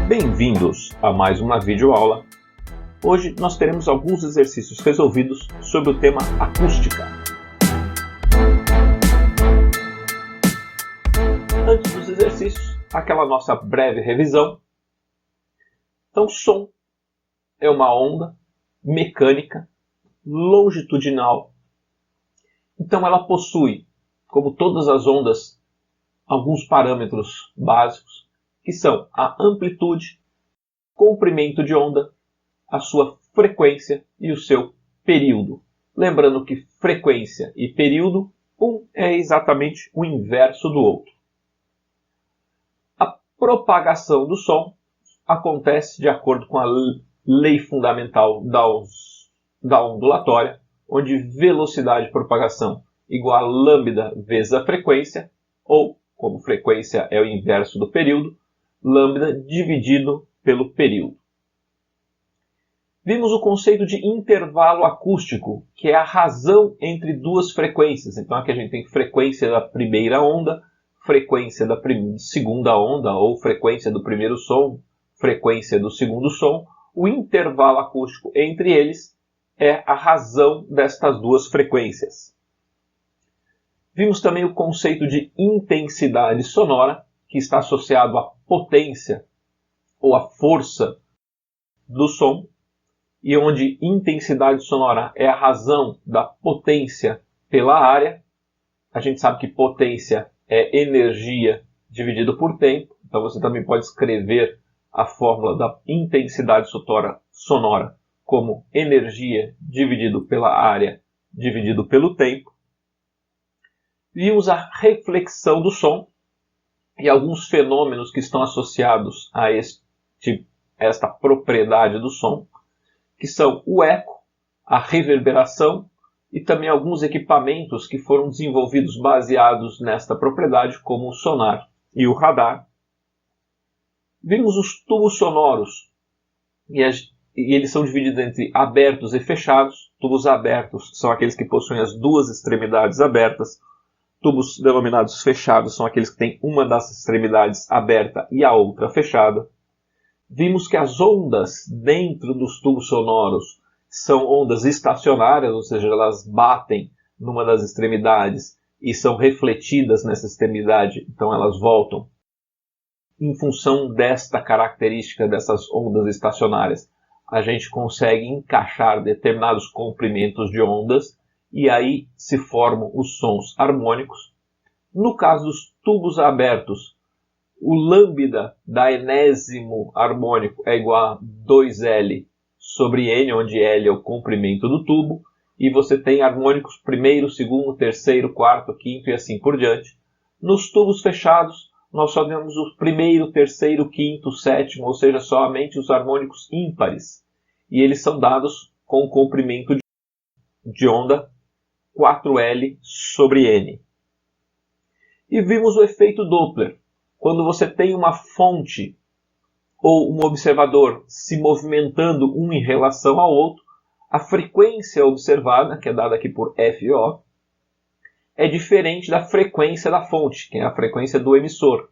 Bem-vindos a mais uma videoaula. Hoje nós teremos alguns exercícios resolvidos sobre o tema acústica. Antes dos exercícios, aquela nossa breve revisão. Então, som é uma onda mecânica longitudinal. Então, ela possui, como todas as ondas, alguns parâmetros básicos, que são a amplitude, comprimento de onda, a sua frequência e o seu período. Lembrando que frequência e período, um é exatamente o inverso do outro. A propagação do som acontece de acordo com a lei fundamental da ondulatória, onde velocidade de propagação igual a lambda vezes a frequência, ou, como frequência é o inverso do período, lambda dividido pelo período. Vimos o conceito de intervalo acústico, que é a razão entre duas frequências. Então aqui a gente tem frequência da primeira onda, frequência da segunda onda, ou frequência do primeiro som, frequência do segundo som. O intervalo acústico entre eles é a razão destas duas frequências. Vimos também o conceito de intensidade sonora, que está associado à potência ou à força do som, e onde intensidade sonora é a razão da potência pela área. A gente sabe que potência é energia dividido por tempo, então você também pode escrever a fórmula da intensidade sonora como energia dividido pela área dividido pelo tempo. Vimos a reflexão do som e alguns fenômenos que estão associados a esta propriedade do som, que são o eco, a reverberação e também alguns equipamentos que foram desenvolvidos baseados nesta propriedade, como o sonar e o radar. Vimos os tubos sonoros, e eles são divididos entre abertos e fechados. Tubos abertos são aqueles que possuem as duas extremidades abertas. Tubos denominados fechados são aqueles que têm uma das extremidades aberta e a outra fechada. Vimos que as ondas dentro dos tubos sonoros são ondas estacionárias, ou seja, elas batem numa das extremidades e são refletidas nessa extremidade, então elas voltam. Em função desta característica dessas ondas estacionárias, a gente consegue encaixar determinados comprimentos de ondas e aí se formam os sons harmônicos. No caso dos tubos abertos, o lambda da enésimo harmônico é igual a 2L sobre N, onde L é o comprimento do tubo, e você tem harmônicos primeiro, segundo, terceiro, quarto, quinto e assim por diante. Nos tubos fechados, nós só temos o primeiro, terceiro, quinto, sétimo, ou seja, somente os harmônicos ímpares. E eles são dados com o comprimento de onda 4L sobre N. E vimos o efeito Doppler. Quando você tem uma fonte ou um observador se movimentando um em relação ao outro, a frequência observada, que é dada aqui por FO, é diferente da frequência da fonte, que é a frequência do emissor.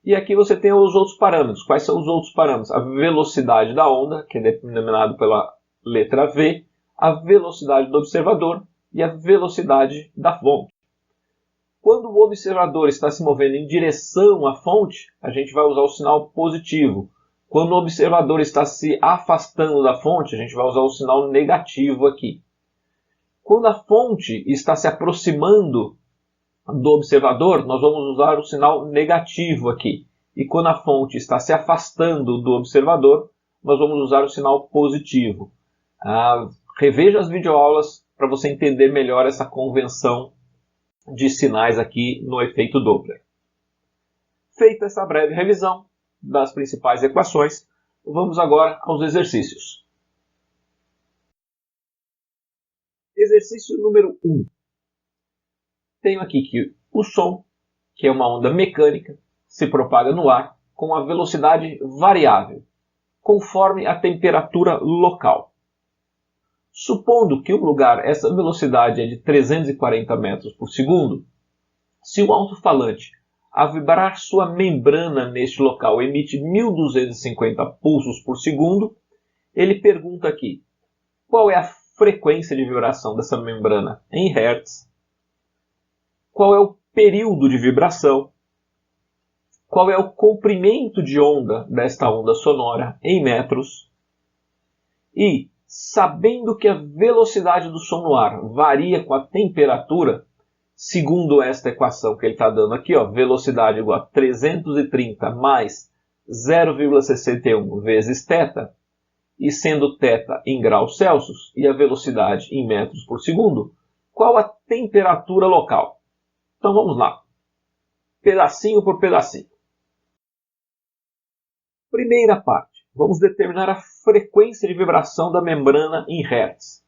E aqui você tem os outros parâmetros. Quais são os outros parâmetros? A velocidade da onda, que é denominado pela letra V, a velocidade do observador e a velocidade da fonte. Quando o observador está se movendo em direção à fonte, a gente vai usar o sinal positivo. Quando o observador está se afastando da fonte, a gente vai usar o sinal negativo aqui. Quando a fonte está se aproximando do observador, nós vamos usar o sinal negativo aqui. E quando a fonte está se afastando do observador, nós vamos usar o sinal positivo. Reveja as videoaulas para você entender melhor essa convenção de sinais aqui no efeito Doppler. Feita essa breve revisão das principais equações, vamos agora aos exercícios. Exercício número 1. Tenho aqui que o som, que é uma onda mecânica, se propaga no ar com a velocidade variável, conforme a temperatura local. Supondo que um lugar essa velocidade é de 340 metros por segundo, se o alto-falante a vibrar sua membrana neste local emite 1250 pulsos por segundo, ele pergunta aqui, qual é a frequência de vibração dessa membrana em hertz? Qual é o período de vibração? Qual é o comprimento de onda desta onda sonora em metros? E, sabendo que a velocidade do som no ar varia com a temperatura, segundo esta equação que ele está dando aqui, ó, velocidade igual a 330 mais 0,61 vezes θ, e sendo θ em graus Celsius e a velocidade em metros por segundo, qual a temperatura local? Então vamos lá, pedacinho por pedacinho. Primeira parte, vamos determinar a frequência de vibração da membrana em hertz.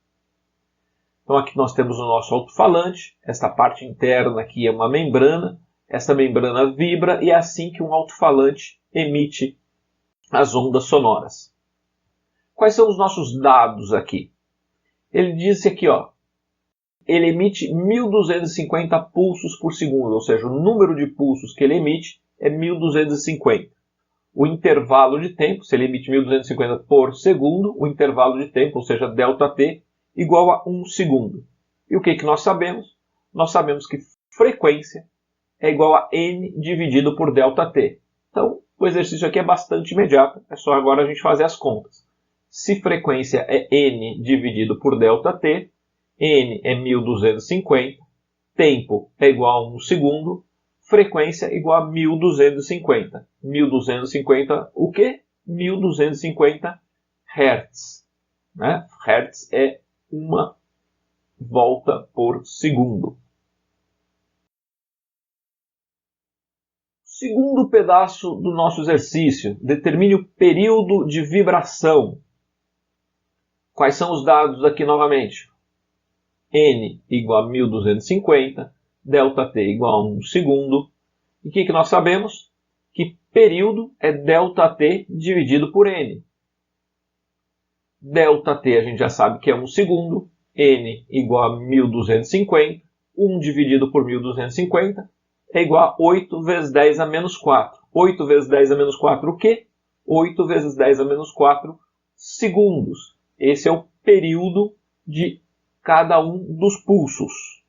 Então aqui nós temos o nosso alto-falante, esta parte interna aqui é uma membrana, essa membrana vibra e é assim que um alto-falante emite as ondas sonoras. Quais são os nossos dados aqui? Ele disse aqui, ó, ele emite 1250 pulsos por segundo, ou seja, o número de pulsos que ele emite é 1250. O intervalo de tempo, se ele emite 1250 por segundo, o intervalo de tempo, ou seja, ΔT, igual a 1 segundo. E o que nós sabemos? Nós sabemos que frequência é igual a N dividido por ΔT. Então, o exercício aqui é bastante imediato, é só agora a gente fazer as contas. Se frequência é N dividido por ΔT, N é 1250, tempo é igual a 1 segundo, frequência é igual a 1250. 1250 o quê? 1250 Hz. Né? Hertz é uma volta por segundo. Segundo pedaço do nosso exercício, determine o período de vibração. Quais são os dados aqui novamente? N igual a 1250, ΔT igual a 1 segundo. E o que nós sabemos? Que período é ΔT dividido por N. ΔT a gente já sabe que é 1 segundo, N igual a 1250, 1 dividido por 1250 é igual a 8 vezes 10 a menos 4. 8 vezes 10 a menos 4 o quê? 8 vezes 10 a menos 4 segundos. Esse é o período de cada um dos pulsos.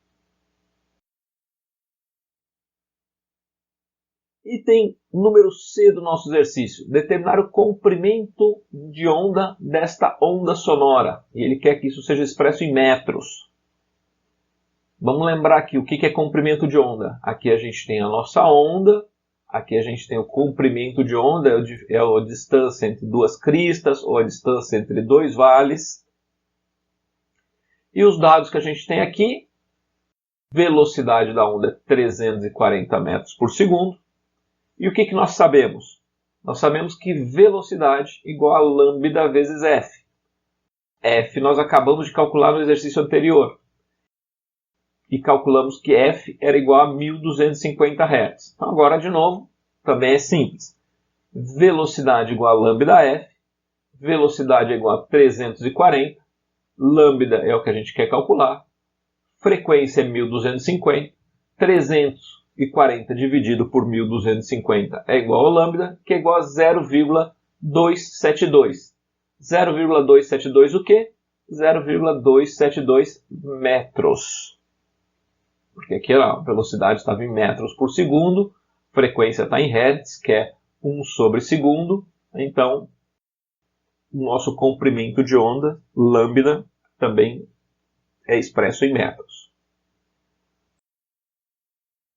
Item número C do nosso exercício. Determinar o comprimento de onda desta onda sonora. E ele quer que isso seja expresso em metros. Vamos lembrar aqui o que é comprimento de onda. Aqui a gente tem a nossa onda. Aqui a gente tem o comprimento de onda. É a distância entre duas cristas ou a distância entre dois vales. E os dados que a gente tem aqui. Velocidade da onda é 340 metros por segundo. E o que nós sabemos? Nós sabemos que velocidade igual a lambda vezes F. F nós acabamos de calcular no exercício anterior. E calculamos que F era igual a 1250 Hz. Então agora, de novo, também é simples. Velocidade igual a lambda F. Velocidade é igual a 340. Lambda é o que a gente quer calcular. Frequência é 1250. 340 dividido por 1250 é igual a lambda, que é igual a 0,272. 0,272 o quê? 0,272 metros. Porque aqui a velocidade estava em metros por segundo, frequência está em hertz, que é 1 sobre segundo. Então, o nosso comprimento de onda, lambda, também é expresso em metros.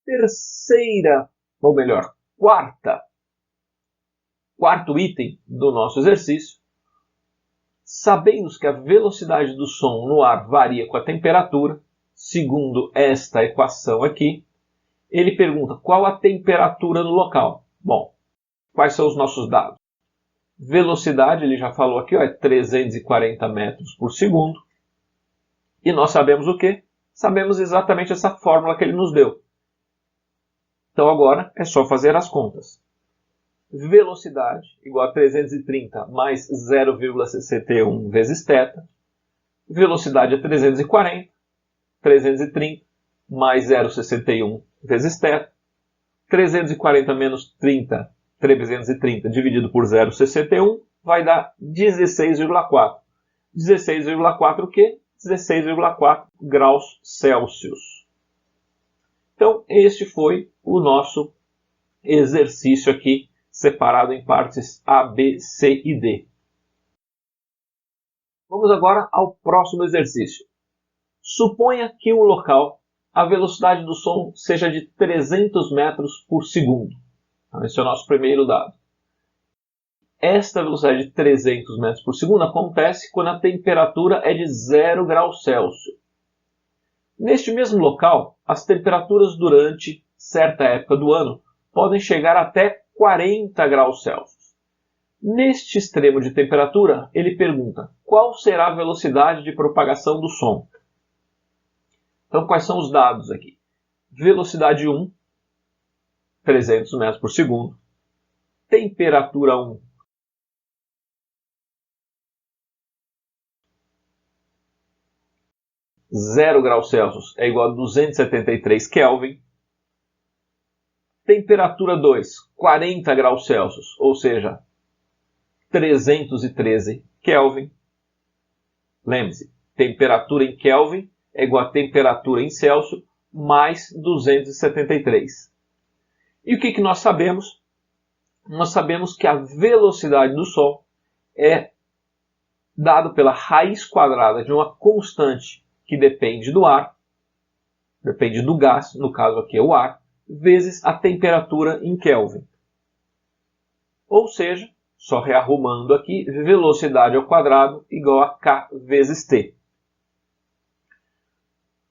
Terceira, ou melhor, quarto item do nosso exercício. Sabendo que a velocidade do som no ar varia com a temperatura, segundo esta equação aqui, ele pergunta qual a temperatura no local. Bom, quais são os nossos dados? Velocidade, ele já falou aqui, ó, é 340 metros por segundo. E nós sabemos o quê? Sabemos exatamente essa fórmula que ele nos deu. Então agora é só fazer as contas. Velocidade igual a 330 mais 0,61 vezes θ. Velocidade é 340. 330 mais 0,61 vezes θ. 340 menos 330 dividido por 0,61 vai dar 16,4. 16,4 o quê? 16,4 graus Celsius. Então, este foi o nosso exercício aqui, separado em partes A, B, C e D. Vamos agora ao próximo exercício. Suponha que um local, a velocidade do som seja de 300 metros por segundo. Então, esse é o nosso primeiro dado. Esta velocidade de 300 metros por segundo acontece quando a temperatura é de 0 graus Celsius. Neste mesmo local, as temperaturas durante certa época do ano podem chegar até 40 graus Celsius. Neste extremo de temperatura, ele pergunta qual será a velocidade de propagação do som. Então, quais são os dados aqui? Velocidade 1, 300 metros por segundo. Temperatura 1, 0 graus Celsius é igual a 273 Kelvin. Temperatura 2, 40 graus Celsius, ou seja, 313 Kelvin. Lembre-se, temperatura em Kelvin é igual a temperatura em Celsius mais 273. E o que nós sabemos? Nós sabemos que a velocidade do som é dado pela raiz quadrada de uma constante que depende do ar, depende do gás, no caso aqui é o ar, vezes a temperatura em Kelvin. Ou seja, só rearrumando aqui, velocidade ao quadrado igual a K vezes T.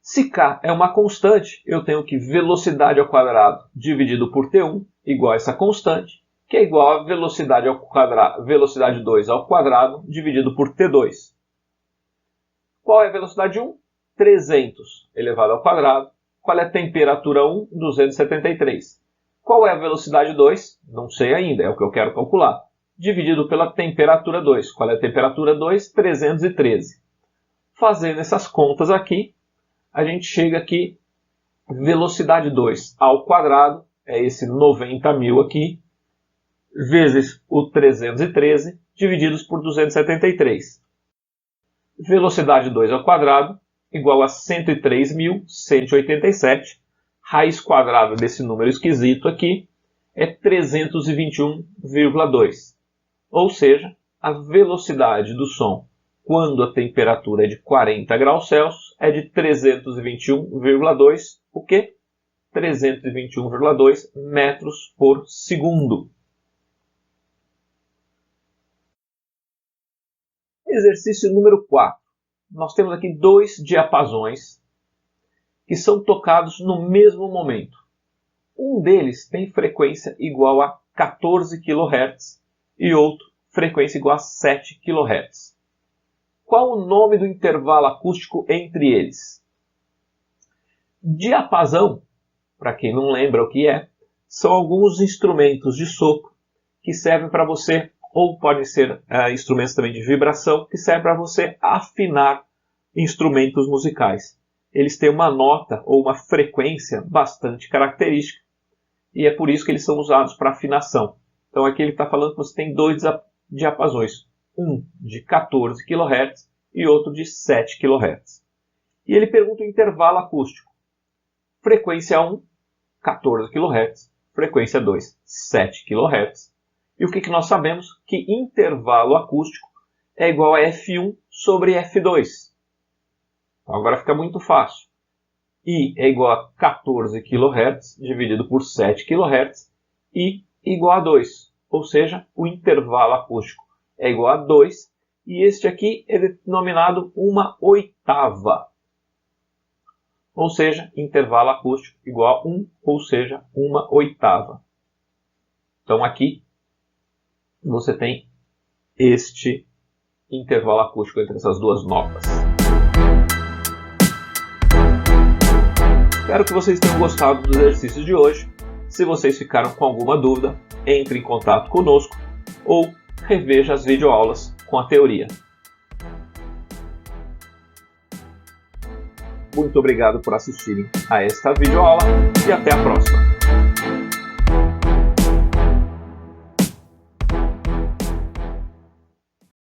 Se K é uma constante, eu tenho que velocidade ao quadrado dividido por T1 igual a essa constante, que é igual a velocidade ao quadrado, velocidade 2 ao quadrado dividido por T2. Qual é a velocidade 1? 300 elevado ao quadrado. Qual é a temperatura 1? 273. Qual é a velocidade 2? Não sei ainda, é o que eu quero calcular. Dividido pela temperatura 2. Qual é a temperatura 2? 313. Fazendo essas contas aqui, a gente chega aqui, velocidade 2 ao quadrado, é esse 90.000 aqui, vezes o 313, divididos por 273. Velocidade 2 ao quadrado igual a 103.187. Raiz quadrada desse número esquisito aqui é 321,2. Ou seja, a velocidade do som quando a temperatura é de 40 graus Celsius é de 321,2, o quê? 321,2 metros por segundo. Exercício número 4. Nós temos aqui dois diapasões que são tocados no mesmo momento. Um deles tem frequência igual a 14 kHz e outro frequência igual a 7 kHz. Qual o nome do intervalo acústico entre eles? Diapasão, para quem não lembra o que é, são alguns instrumentos de sopro que servem para você, ou podem ser instrumentos também de vibração, que servem para você afinar instrumentos musicais. Eles têm uma nota ou uma frequência bastante característica e é por isso que eles são usados para afinação. Então aqui ele está falando que você tem dois diapasões, um de 14 kHz e outro de 7 kHz. E ele pergunta o intervalo acústico. Frequência 1, 14 kHz, frequência 2, 7 kHz. E o que nós sabemos? Que intervalo acústico é igual a F1 sobre F2. Então agora fica muito fácil. I é igual a 14 kHz dividido por 7 kHz. I igual a 2. Ou seja, o intervalo acústico é igual a 2. E este aqui é denominado uma oitava. Ou seja, intervalo acústico igual a 1, ou seja, uma oitava. Então aqui você tem este intervalo acústico entre essas duas notas. Espero que vocês tenham gostado dos exercícios de hoje. Se vocês ficaram com alguma dúvida, entre em contato conosco ou reveja as videoaulas com a teoria. Muito obrigado por assistirem a esta videoaula e até a próxima.